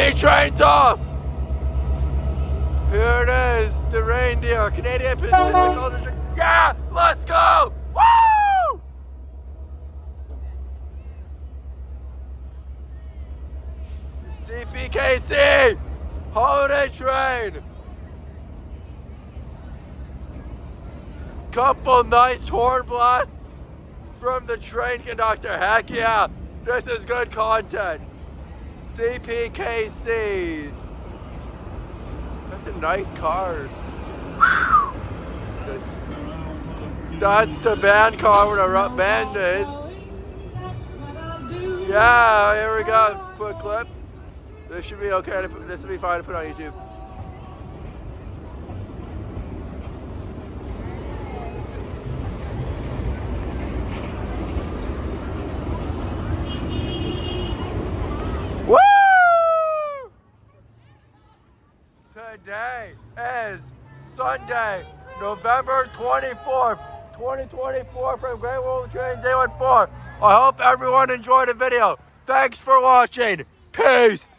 CPKC train's off! Here it is, the reindeer, Canadian Pacific Culture. Yeah, let's go! Woo! CPKC Holiday Train. Couple nice horn blasts from the train conductor. Heck yeah, this is good content. CPKC. That's a nice car. That's the band car where the band is. Yeah, here we go. Quick clip. This should be okay. This will be fine to put on YouTube. Woo! Today is Sunday, November 24th, 2024 from Great World Trains 814. I hope everyone enjoyed the video. Thanks for watching. Peace.